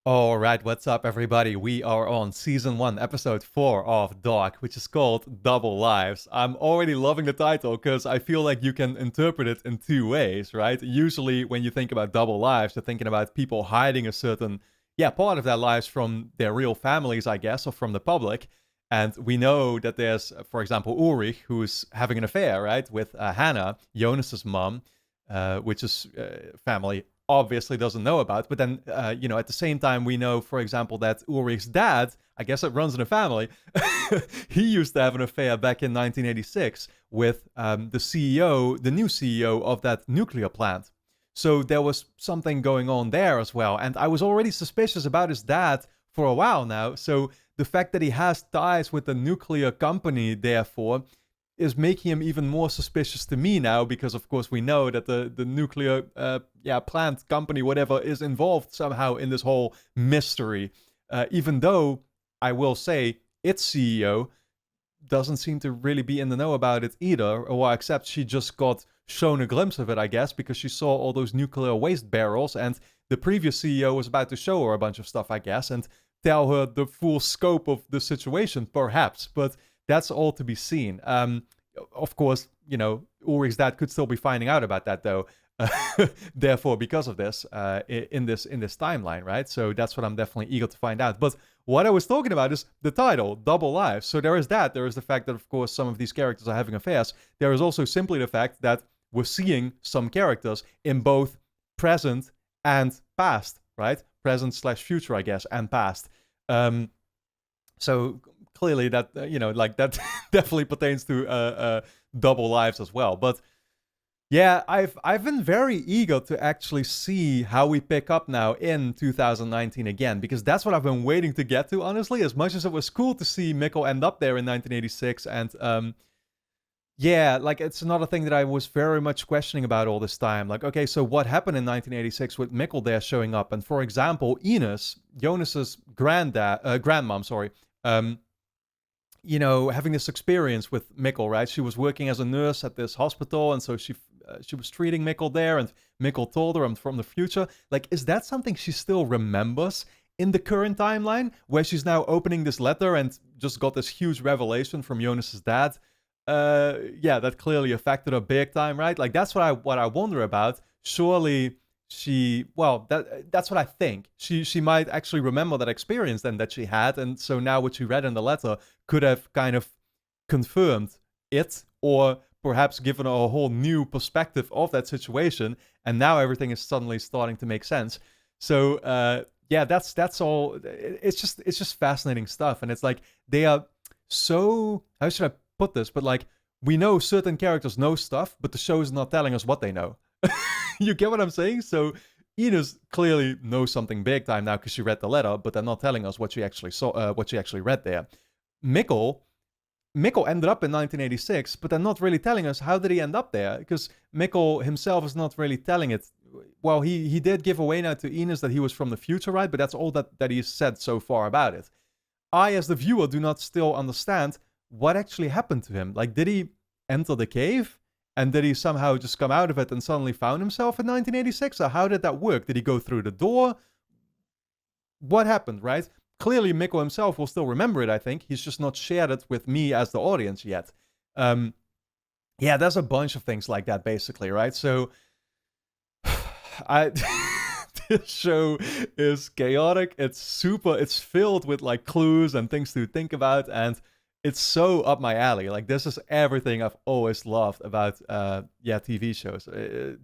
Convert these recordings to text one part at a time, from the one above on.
Alright, what's up everybody? We are on Season 1, Episode 4 of Dark, which is called Double Lives. I'm already loving the title because I feel like you can interpret it in two ways, right? Usually when you think about double lives, you're thinking about people hiding a certain, part of their lives from their real families, I guess, or from the public. And we know that there's, for example, Ulrich, who's having an affair, right, with Hannah, Jonas's mom, which is family obviously doesn't know about. But then, at the same time, we know, for example, that Ulrich's dad, I guess it runs in the family, he used to have an affair back in 1986 with the CEO, the new CEO of that nuclear plant. So there was something going on there as well. And I was already suspicious about his dad for a while now. So the fact that he has ties with the nuclear company, therefore, is making him even more suspicious to me now, because of course we know that the nuclear plant company, whatever, is involved somehow in this whole mystery, even though I will say its CEO doesn't seem to really be in the know about it either, or except she just got shown a glimpse of it, I guess, because she saw all those nuclear waste barrels, and the previous CEO was about to show her a bunch of stuff, I guess, and tell her the full scope of the situation, perhaps. But that's all to be seen. Of course, Ulrich's dad could still be finding out about that, though. Therefore, because of this, in this timeline, right? So that's what I'm definitely eager to find out. But what I was talking about is the title, Double Lives. So there is that. There is the fact that, of course, some of these characters are having affairs. There is also simply the fact that we're seeing some characters in both present and past, right? Present/future, I guess, and past. So clearly that that definitely pertains to double lives as well. But yeah, I've been very eager to actually see how we pick up now in 2019 again, because that's what I've been waiting to get to, honestly. As much as it was cool to see Mikkel end up there in 1986, and it's another thing that I was very much questioning about all this time. Like, okay, so what happened in 1986 with Mikkel there showing up? And for example, Ines, Jonas's grandmom, sorry, having this experience with Mikkel, right? She was working as a nurse at this hospital, and so she was treating Mikkel there, and Mikkel told her, "I'm from the future." Like, is that something she still remembers in the current timeline, where she's now opening this letter and just got this huge revelation from Jonas's dad? That clearly affected her big time, right? Like, that's what I wonder about. Surely that's what I think. She might actually remember that experience then that she had, and so now what she read in the letter could have kind of confirmed it, or perhaps given her a whole new perspective of that situation, and now everything is suddenly starting to make sense. So that's all. It's just fascinating stuff, and it's like they are so, how should I put this? But like, we know certain characters know stuff, but the show is not telling us what they know. You get what I'm saying? So Ines clearly knows something big time now because she read the letter, but they're not telling us what she actually saw, what she actually read there. Mikkel ended up in 1986, but they're not really telling us how did he end up there, because Mikkel himself is not really telling it. Well, he did give away now to Ines that he was from the future, right? But that's all that he's said so far about it. I, as the viewer, do not still understand what actually happened to him. Like, did he enter the cave? And did he somehow just come out of it and suddenly found himself in 1986? Or how did that work? Did he go through the door? What happened, right? Clearly, Mikkel himself will still remember it, I think. He's just not shared it with me as the audience yet. There's a bunch of things like that, basically, right? So, this show is chaotic. It's filled with, like, clues and things to think about, and it's so up my alley. Like, this is everything I've always loved about TV shows,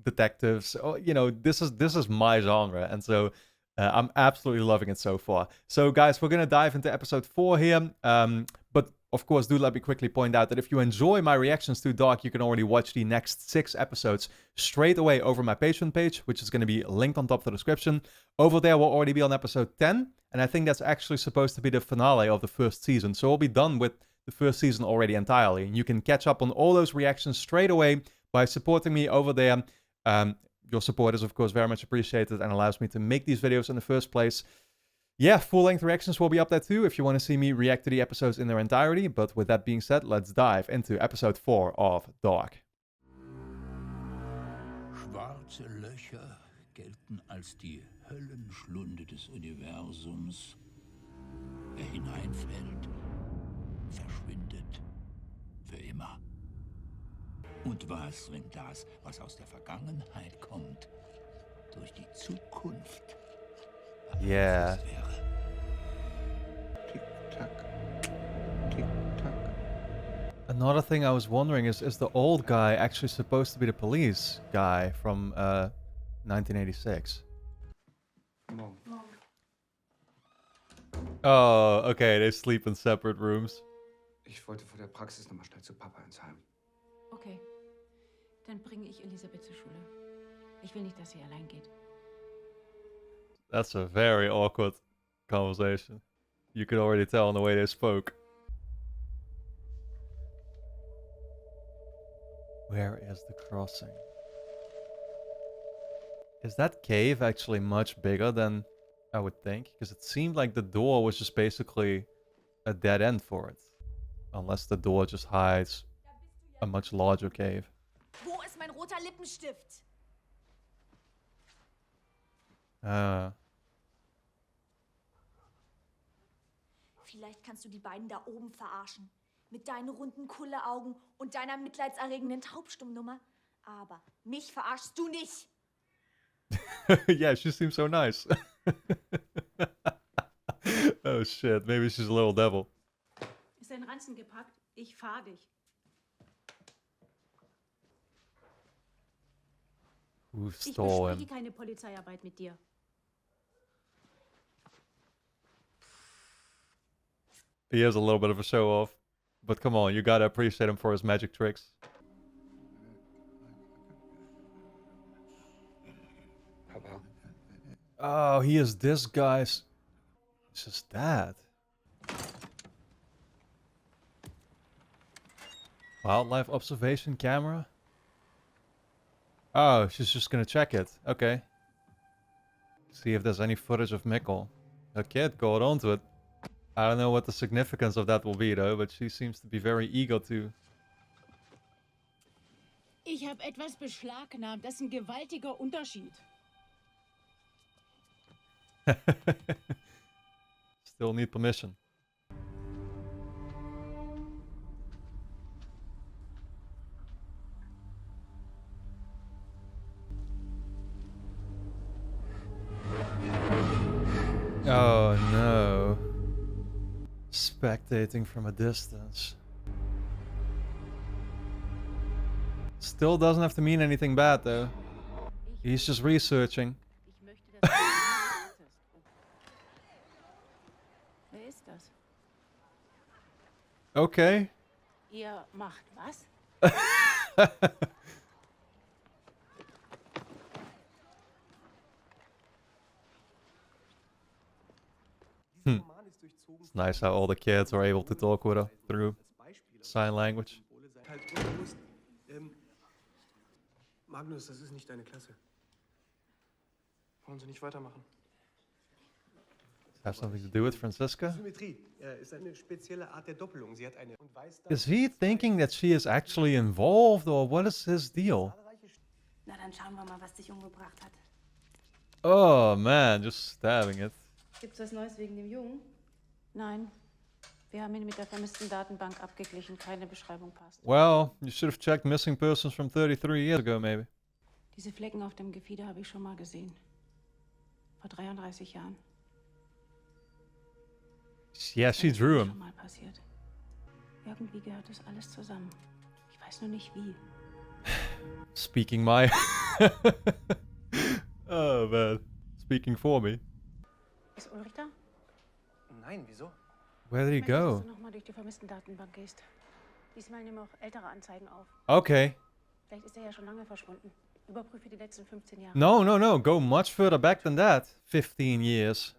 detectives. This is my genre, and so I'm absolutely loving it so far. So guys, we're gonna dive into episode 4 here. But of course, do let me quickly point out that if you enjoy my reactions to Dark, you can already watch the next 6 episodes straight away over my Patreon page, which is going to be linked on top of the description. Over there, we'll already be on episode 10, and I think that's actually supposed to be the finale of the first season. So we'll be done with the first season already entirely, and you can catch up on all those reactions straight away by supporting me over there. Your support is, of course, very much appreciated and allows me to make these videos in the first place. Yeah, full-length reactions will be up there too if you want to see me react to the episodes in their entirety. But with that being said, let's dive into episode 4 of Dark. Schwarze Löcher gelten als die Höllenschlunde des Universums. Wer hineinfällt, verschwindet für immer. Und was, wenn das, was aus der Vergangenheit kommt, durch die Zukunft beeinflusst wäre? Tick-Tack, Tick-Tack. Another thing I was wondering is the old guy actually supposed to be the police guy from 1986? Morgen. Oh, okay, they sleep in separate rooms. Ich wollte vor der Praxis nochmal schnell zu Papa ins Heim. Okay, dann bringe ich Elisabeth zur Schule. Ich will nicht, dass sie allein geht. That's a very awkward conversation. You could already tell in the way they spoke. Where is the crossing? Is that cave actually much bigger than I would think? Because it seemed like the door was just basically a dead end for it. Unless the door just hides a much larger cave. Wo ist mein roter Lippenstift? Vielleicht kannst du die beiden da oben verarschen. Mit deinen runden Kulleaugen und deiner mitleidserregenden Taubstummnummer. Aber mich verarschst du nicht. Yeah, she seems so nice. Oh shit, maybe she's a little devil. Ist dein Ranzen gepackt? Ich fahr dich. Who Ich stole bespreche him? keine Polizeiarbeit mit dir. He is a little bit of a show off. But come on, you gotta appreciate him for his magic tricks. Papa. Oh, he is this guy's... It's his dad. Wildlife observation camera? Oh, she's just gonna check it. Okay. See if there's any footage of Mikkel. A kid got onto it. I don't know what the significance of that will be though, but she seems to be very eager to... Ich habe etwas beschlagnahmt. Das ist ein gewaltiger Unterschied. Still need permission. Oh no. Spectating from a distance. Still doesn't have to mean anything bad though. He's just researching. Ich möchte, dass du wartest. Wer ist das? Okay. Ihr macht was? It's nice how all the kids are able to talk with her through sign language. Magnus, das ist nicht deine Klasse. Wollen Sie nicht weitermachen? Does it have something to do with Franziska? Symmetrie ist eine spezielle Art der Doppelung. Sie hat eine und weiß Is he thinking that she is actually involved, or what is his deal? Na, dann schauen wir mal, was dich umgebracht hat. Oh man, just stabbing it. Gibt's was Neues wegen dem Jungen? Nein. Wir haben ihn mit der vermissten Datenbank abgeglichen. Keine Beschreibung passt. Well, you should have checked missing persons from 33 years ago, maybe. Diese Flecken auf dem Gefieder habe ich schon mal gesehen. Vor 33 Jahren. Yeah, she drew Das ist him. schon mal passiert. Irgendwie gehört das alles zusammen. Ich weiß nur nicht wie. Speaking my... Oh man. Speaking for me. Ist Ulrich da? Nein, wieso? Where did he Ich möchte, dass go? du nochmal durch die vermissten Datenbank gehst. Diesmal nehmen auch ältere Anzeigen auf. Okay. Vielleicht ist er ja schon lange verschwunden. Überprüfe die letzten 15 Jahre. No. Go much further back than that. 15 years.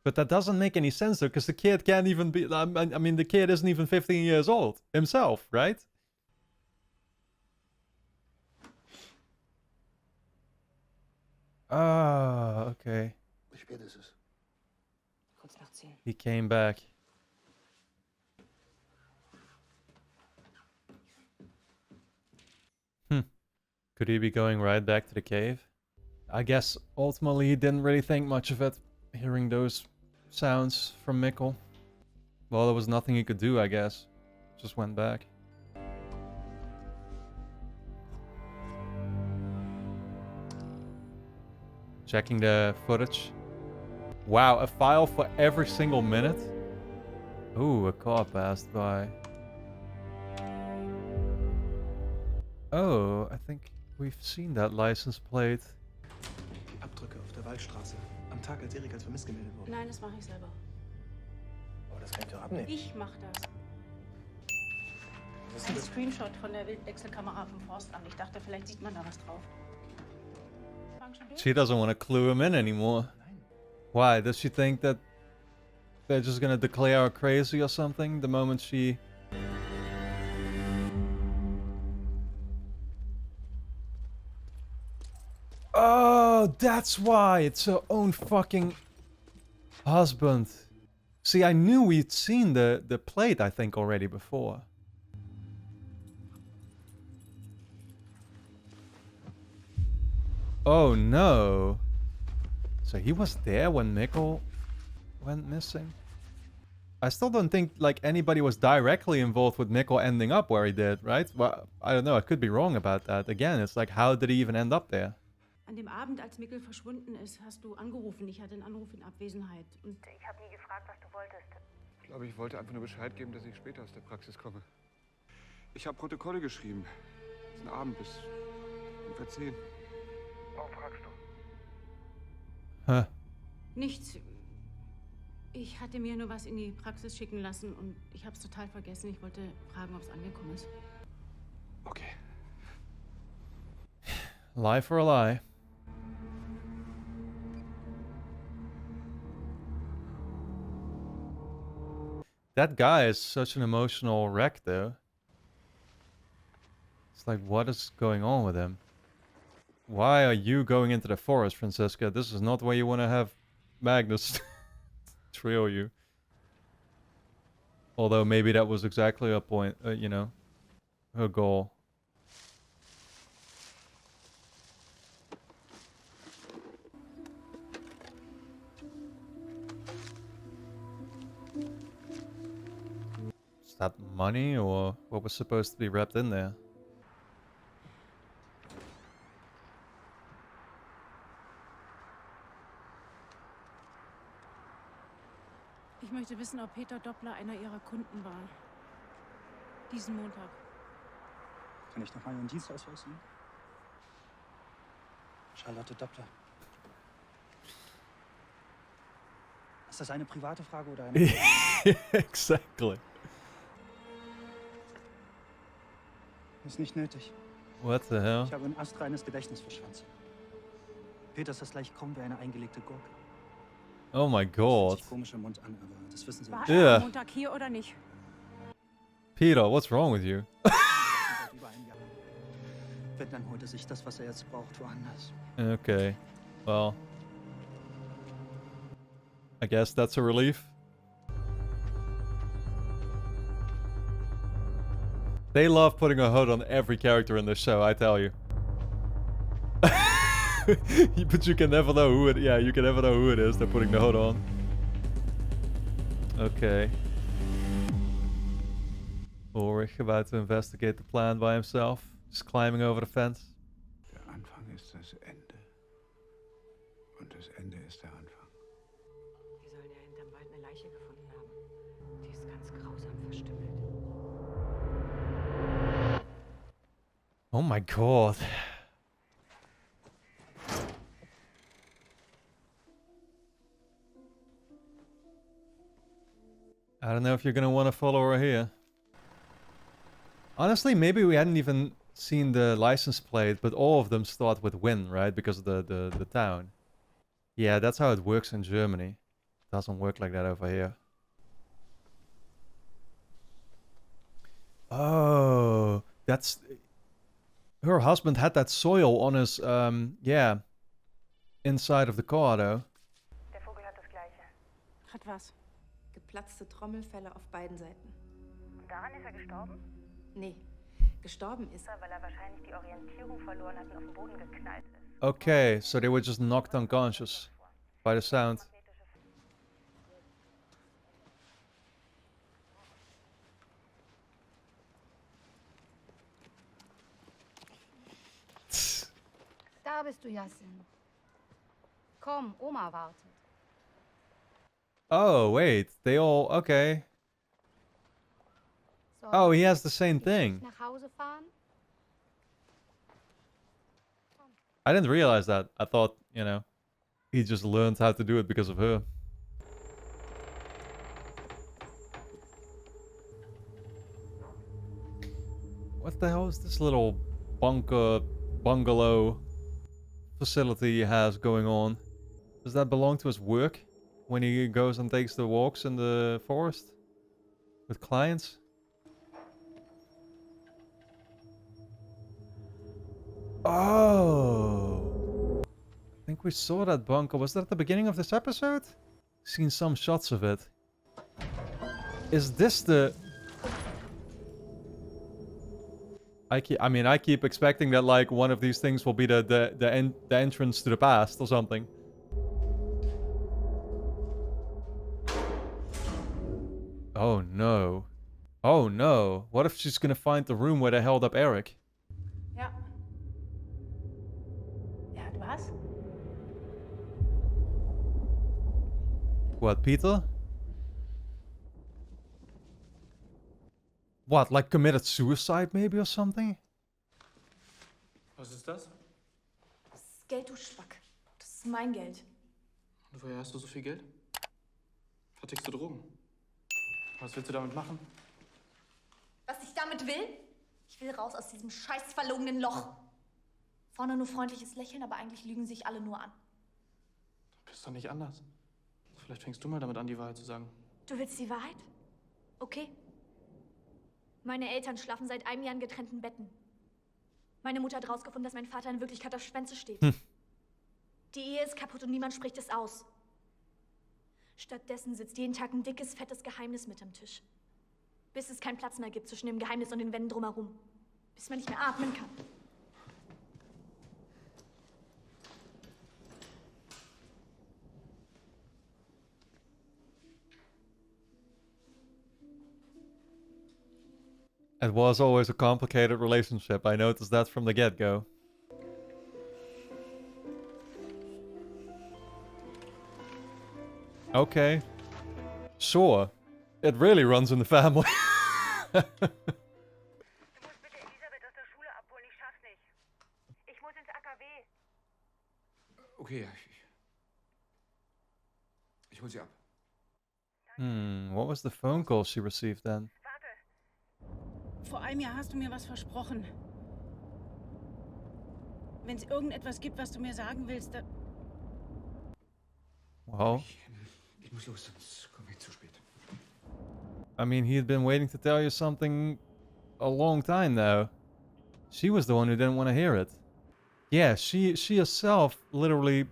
But that doesn't make any sense though, because the kid can't even be... I mean, the kid isn't even 15 years old himself, right? Ah, okay. Wie spät ist es? Kurz nach 10. He came back. Could he be going right back to the cave? I guess ultimately he didn't really think much of it, hearing those sounds from Mikkel. Well, there was nothing he could do, I guess. Just went back. Checking the footage. Wow, a file for every single minute? Ooh, a car passed by. Oh, I think we've seen that license plate. Die Abdrücke auf der Waldstraße. Am Tag, als Erik als vermisst gemeldet wurde. Nein, das mache ich selber. Aber das kann ich doch abnehmen. Ich mache das. Was ist Ein denn das? Screenshot von der Wildwechselkamera vom Forstamt. Ich dachte, vielleicht sieht man da was drauf. She doesn't want to clue him in anymore. Why? Does she think that they're just gonna declare her crazy or something the moment she... Oh, that's why! It's her own fucking husband. See, I knew we'd seen the plate, I think, already before. Oh no. So he was there when Mikkel went missing? I still don't think like anybody was directly involved with Mikkel ending up where he did, right? Well, I don't know, I could be wrong about that. Again, it's like, how did he even end up there? An dem Abend, als Mikkel verschwunden ist, hast du angerufen. Ich hatte einen Anruf in Abwesenheit. Und Ich habe nie gefragt, was du wolltest. Ich glaube, ich wollte einfach nur Bescheid geben, dass ich später aus der Praxis komme. Ich habe Protokolle geschrieben. Diesen Abend bis ungefähr 10. Warum fragst du? Huh. nichts. Ich hatte mir nur was in die Praxis schicken lassen und ich habe es total vergessen. Ich wollte fragen, ob es angekommen ist. Okay. Lie for a lie. That guy is such an emotional wreck, though. It's like, what is going on with him? Why are you going into the forest, Francisca? This is not where you want to have Magnus trail you. Although maybe that was exactly her point, you know, her goal. Is that money or what was supposed to be wrapped in there? Ich möchte wissen, ob Peter Doppler einer Ihrer Kunden war. Diesen Montag. Kann ich noch mal Ihren Dienstausweis sehen? Charlotte Doppler. Ist das eine private Frage oder eine... Exactly. Ist nicht nötig. What the hell? Ich habe ein astreines Gedächtnis verschwanzt. Peter ist das gleich kaum wie eine eingelegte Gurke. Oh my Hört God. sich komisch im Mund an, aber das wissen Sie War nicht. er Yeah. am Montag hier oder nicht? Peter, what's wrong with you? Seit über einem Jahr. Wenn, dann holt er sich das, was er jetzt braucht, woanders. Okay. Well. I guess that's a relief. They love putting a hood on every character in this show, I tell you. But you can never know who it... Yeah, you can never know who it is they're putting the hood on. Okay. Ulrich about to investigate the plan by himself. Just climbing over the fence. Der Anfang ist das Ende. Und das Ende ist der Anfang. Die sollen ja hinterm Wald eine Leiche gefunden haben. Die ist ganz grausam verstümmelt. Oh my God. I don't know if you're gonna want to follow her here. Honestly, maybe we hadn't even seen the license plate, but all of them start with Win, right? Because of the town. Yeah, that's how it works in Germany. Doesn't work like that over here. Oh, that's... Her husband had that soil on his, yeah, inside of the car, though. Der Vogel hat das Gleiche. Hat was? Geplatzte Trommelfälle auf beiden Seiten. Und daran ist er gestorben? Nee, gestorben ist er. Weil er wahrscheinlich die Orientierung verloren hat und auf den Boden geknallt ist. Okay, so they were just knocked unconscious by the sound. Da bist du, Yasin. Komm, Oma wartet. Oh, wait. They all... Okay. Oh, he has the same thing. Nach Hause fahren? I didn't realize that. I thought, you know, he just learned how to do it because of her. What the hell is this little bungalow facility he has going on? Does that belong to his work? When he goes and takes the walks in the forest? With clients? Oh! I think we saw that bunker. Was that at the beginning of this episode? Seen some shots of it. Is this the... I mean, I keep expecting that, like, one of these things will be the entrance to the past or something. Oh no. Oh no. What if she's gonna find the room where they held up Eric? Ja. Wer hat was? What, Peter? What, like committed suicide maybe or something? Was ist das? Das ist Geld, du Schwack. Das ist mein Geld. Und woher hast du so viel Geld? Vertickst du Drogen? Was willst du damit machen? Was ich damit will? Ich will raus aus diesem scheiß verlogenen Loch. Vorne nur freundliches Lächeln, aber eigentlich lügen sich alle nur an. Du bist doch nicht anders. Vielleicht fängst du mal damit an, die Wahrheit zu sagen. Du willst die Wahrheit? Okay. Meine Eltern schlafen seit einem Jahr in getrennten Betten. Meine Mutter hat rausgefunden, dass mein Vater in Wirklichkeit auf Schwänze steht. Die Ehe ist kaputt und niemand spricht es aus. Stattdessen sitzt jeden Tag ein dickes, fettes Geheimnis mit am Tisch. Bis es keinen Platz mehr gibt zwischen dem Geheimnis und den Wänden drumherum. Bis man nicht mehr atmen kann. It was always a complicated relationship. I noticed that from the get-go. Okay. Sure. It really runs in the family. Du musst bitte Elisabeth aus der Schule abholen. Ich schaff's nicht. Ich muss ins AKW. Okay, ich hol sie ab. What was the phone call she received then? Vor einem Jahr hast du mir was versprochen. Wenn es irgendetwas gibt, was du mir sagen willst, dann... Well, Ich muss los, sonst komme ich zu spät. I mean, he had been waiting to tell you something a long time now. She was the one who didn't want to hear it. Yeah, she herself literally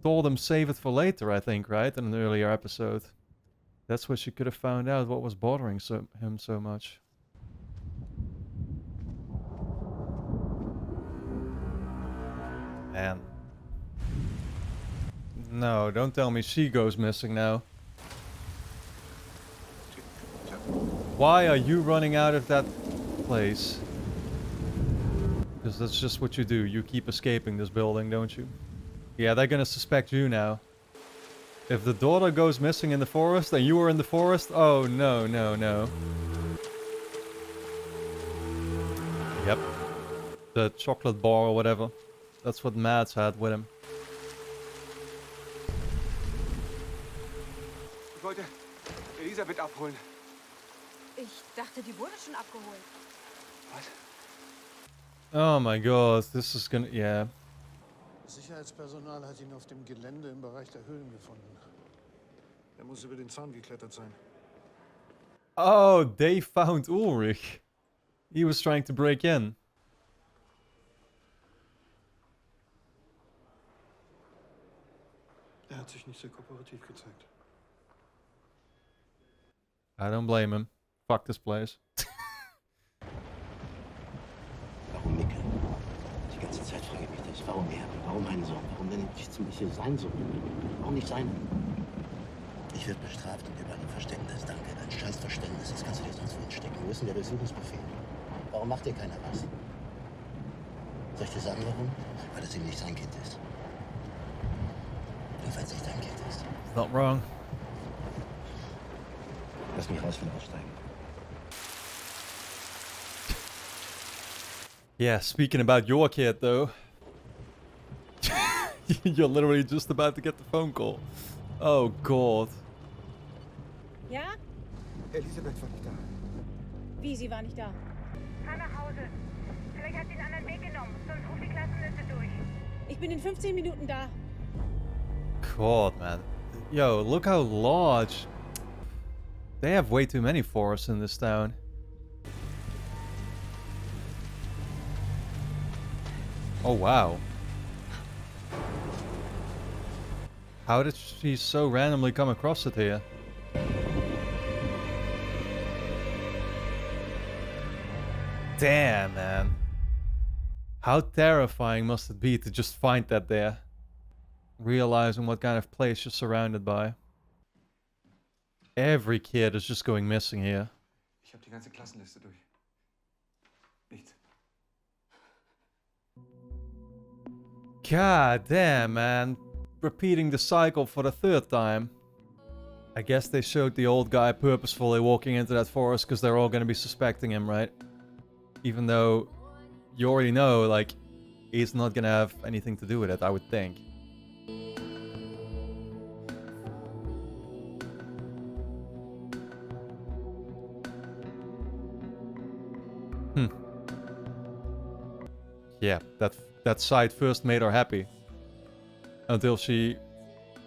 told him save it for later, I think, right? In an earlier episode. That's where she could have found out what was bothering him so much. Man. No, don't tell me she goes missing now. Why are you running out of that place? Because that's just what you do. You keep escaping this building, don't you? Yeah, they're gonna suspect you now. If the daughter goes missing in the forest and you were in the forest, oh no, no, no. Yep. The chocolate bar or whatever. That's what Mads had with him. Ich wollte Elisabeth abholen. Ich dachte, die wurde schon abgeholt. Was? Oh my god, this is gonna... yeah. Das Sicherheitspersonal hat ihn auf dem Gelände im Bereich der Höhlen gefunden. Er muss über den Zaun geklettert sein. Oh, they found Ulrich. He was trying to break in. Er hat sich nicht sehr kooperativ gezeigt. I don't blame him. Fuck this place. Warum, Mikkel? Die ganze Zeit frage ich mich das. ist. Warum er? Warum mein Sohn? Warum denn nicht zum Beispiel sein Sohn? Warum nicht sein? Ich werde bestraft und über ein Verständnis. Danke, dein Scheißverständnis. Das kannst du dir sonst wo hinstecken. Wo ist denn der Durchsuchungsbefehl? Warum macht dir keiner was? Soll ich dir sagen, warum? Weil es ihm nicht sein Kind ist. Und wenn es nicht dein Kind ist. Not wrong. Lass mich raus, will aussteigen. Yeah, speaking about your kid though. You're literally just about to get the phone call. Oh God. Ja? Elisabeth war nicht da. Wie, sie war nicht da? Fahr nach Hause. Vielleicht hat sie einen anderen Weg genommen. Sonst ruft die Klassenliste durch. Ich bin in 15 Minuten da. God, man. Yo, look how large. They have way too many forests in this town. Oh, wow. How did she so randomly come across it here? Damn, man. How terrifying must it be to just find that there? Realizing what kind of place you're surrounded by. Every kid is just going missing here. Ich habe die ganze Klassenliste durch. Nichts. God damn, man. Repeating the cycle for the third time. I guess they showed the old guy purposefully walking into that forest because they're all gonna be suspecting him, right? Even though you already know, like, he's not gonna have anything to do with it, I would think. Yeah, that sight first made her happy. Until she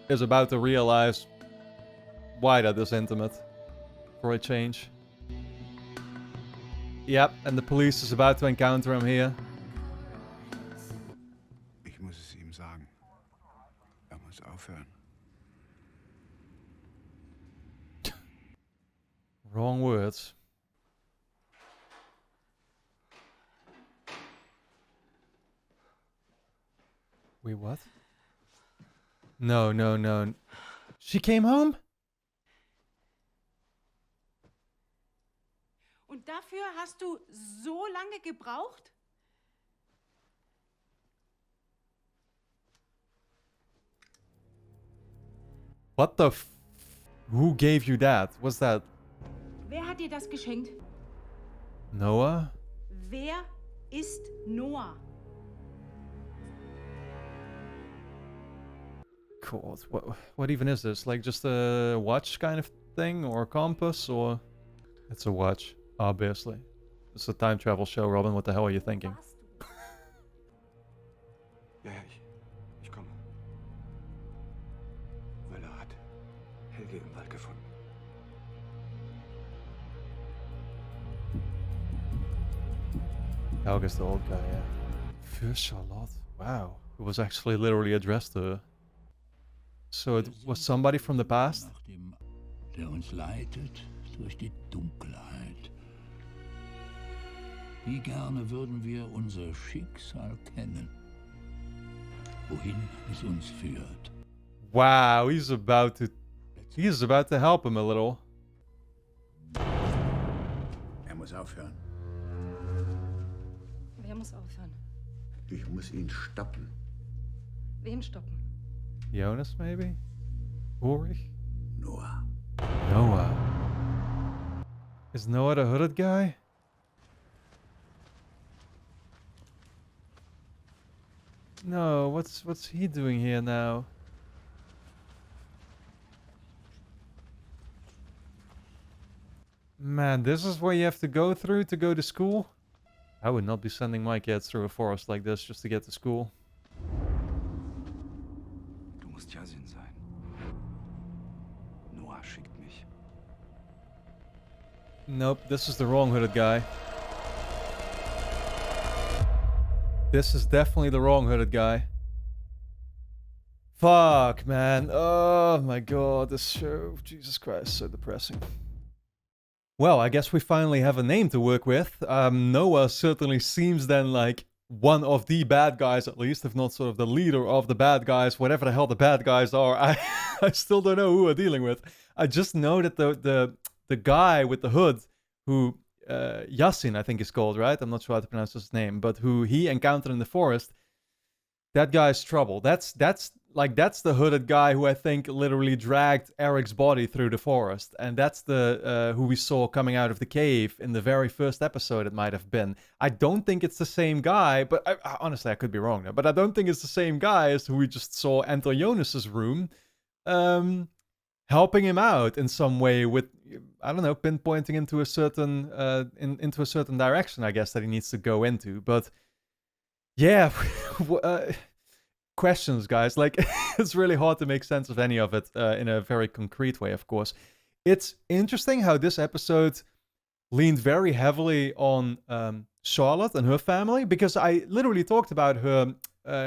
is about to realize why that is intimate. For a change. Yep, and the police is about to encounter him here. Ich muss es ihm sagen. Muss aufhören. Wrong words. Wait, what? No, no, no. She came home? Und dafür hast du so lange gebraucht? What the f... Who gave you that? What's that? Wer hat dir das geschenkt? Noah? Wer ist Noah? Cool. What even is this? Like just a watch kind of thing? Or a compass? Or... It's a watch, obviously. It's a time travel show, Robin. What the hell are you thinking? Ja, ich komme. Müller hat Helge im Wald gefunden. Helge's the old guy, yeah. Für Charlotte. Wow. It was actually literally addressed to her. So it was somebody from the past? Der uns leitet durch die Dunkelheit. Wie gerne würden wir unser Schicksal kennen. Wohin es uns führt. Wow, he's about to help him a little. Muss aufhören. Wer muss aufhören? Ich muss ihn stoppen. Wen stoppen? Jonas, maybe? Ulrich? Noah. Noah. Is Noah the hooded guy? No, what's he doing here now? Man, this is what you have to go through to go to school? I would not be sending my kids through a forest like this just to get to school. Du musst Yasin sein. Noah schickt mich. Nope, this is the wrong hooded guy. This is definitely the wrong hooded guy. Fuck, man. Oh my god, this show. Jesus Christ, so depressing. Well, I guess we finally have a name to work with. Noah certainly seems then like one of the bad guys, at least, if not sort of the leader of the bad guys, whatever the hell the bad guys are. I still don't know who we're dealing with. I just know that the guy with the hood, who Yasin, I think is called, right? I'm not sure how to pronounce his name, but who he encountered in the forest. That guy's trouble. That's the hooded guy who I think literally dragged Eric's body through the forest, and that's the who we saw coming out of the cave in the very first episode. It might have been. I don't think it's the same guy, but honestly, I could be wrong there. But I don't think it's the same guy as who we just saw enter Jonas's room, helping him out in some way with, I don't know, pinpointing into a certain into a certain direction, I guess, that he needs to go into. But yeah. Questions, guys. Like, it's really hard to make sense of any of it in a very concrete way, of course. It's interesting how this episode leaned very heavily on Charlotte and her family, because I literally talked about her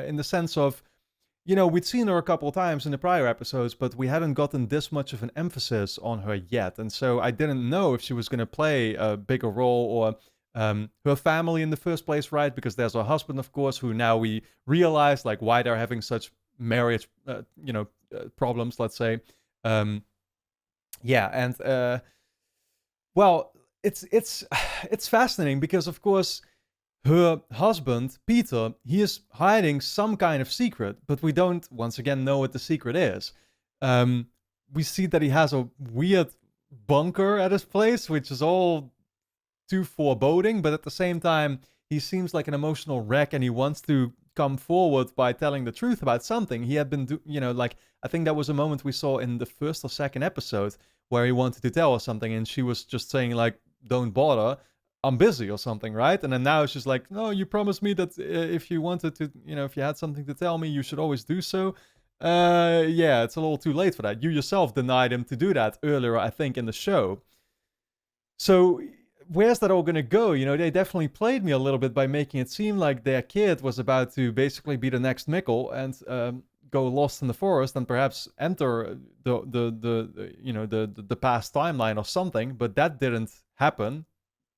in the sense of, you know, we'd seen her a couple of times in the prior episodes, but we hadn't gotten this much of an emphasis on her yet. And so I didn't know if she was going to play a bigger role, or her family in the first place, right? Because there's her husband, of course, who now we realize like why they're having such marriage, problems, let's say. Well, it's fascinating because, of course, her husband, Peter, he is hiding some kind of secret, but we don't, once again, know what the secret is. We see that he has a weird bunker at his place, which is all too foreboding, but at the same time, he seems like an emotional wreck, and he wants to come forward by telling the truth about something. He had been, I think that was a moment we saw in the first or second episode where he wanted to tell her something, and she was just saying like, "Don't bother, I'm busy," or something, right? And then now she's like, "No, you promised me that if you wanted to, if you had something to tell me, you should always do so." Yeah, it's a little too late for that. You yourself denied him to do that earlier, I think, in the show. So where's that all going to go? They definitely played me a little bit by making it seem like their kid was about to basically be the next Mikkel and go lost in the forest and perhaps enter the past timeline or something. But that didn't happen.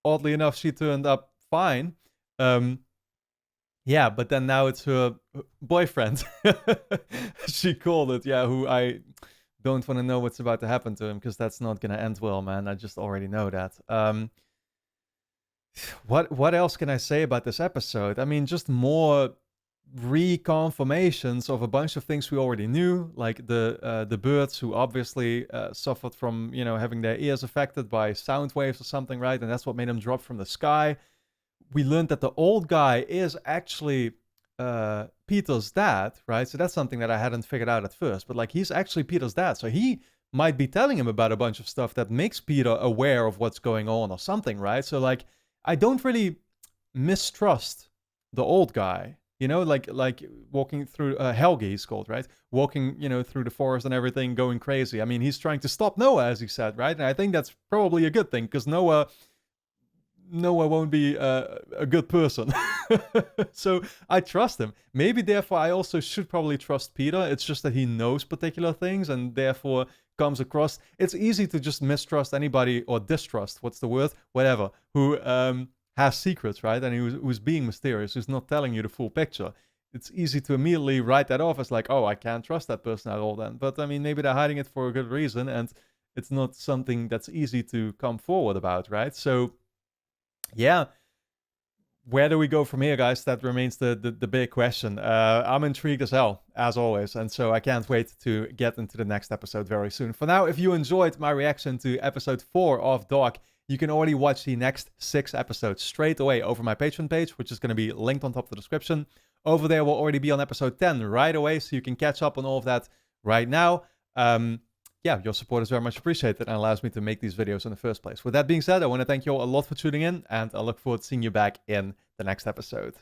Oddly enough, she turned up fine. Yeah, but then now it's her boyfriend. She called it. Yeah, who I don't want to know what's about to happen to him, because that's not going to end well, man. I just already know that. What else can I say about this episode? I mean, just more reconfirmations of a bunch of things we already knew, like the birds who obviously suffered from, having their ears affected by sound waves or something, right? And that's what made them drop from the sky. We learned that the old guy is actually Peter's dad, right? So that's something that I hadn't figured out at first, but like, he's actually Peter's dad. So he might be telling him about a bunch of stuff that makes Peter aware of what's going on or something, right? So like, I don't really mistrust the old guy, like walking through Helge, he's called, right? Walking, through the forest and everything, going crazy. I mean, he's trying to stop Noah, as he said, right? And I think that's probably a good thing, because Noah won't be a good person. So I trust him. Maybe therefore I also should probably trust Peter. It's just that he knows particular things and therefore comes across. It's easy to just mistrust anybody, or distrust, what's the word? Whatever, who has secrets, right? And who's being mysterious, who's not telling you the full picture. It's easy to immediately write that off as like, oh, I can't trust that person at all then. But I mean, maybe they're hiding it for a good reason, and it's not something that's easy to come forward about, right? So yeah, where do we go from here, guys? That remains the big question. I'm intrigued as hell, as always, and so I can't wait to get into the next episode very soon. For now, if you enjoyed my reaction to episode 4 of Dark, you can already watch the next 6 episodes straight away over my Patreon page, which is going to be linked on top of the description. Over there, we'll already be on episode 10 right away, so you can catch up on all of that right now. Yeah, your support is very much appreciated and allows me to make these videos in the first place. With that being said, I want to thank you all a lot for tuning in, and I look forward to seeing you back in the next episode.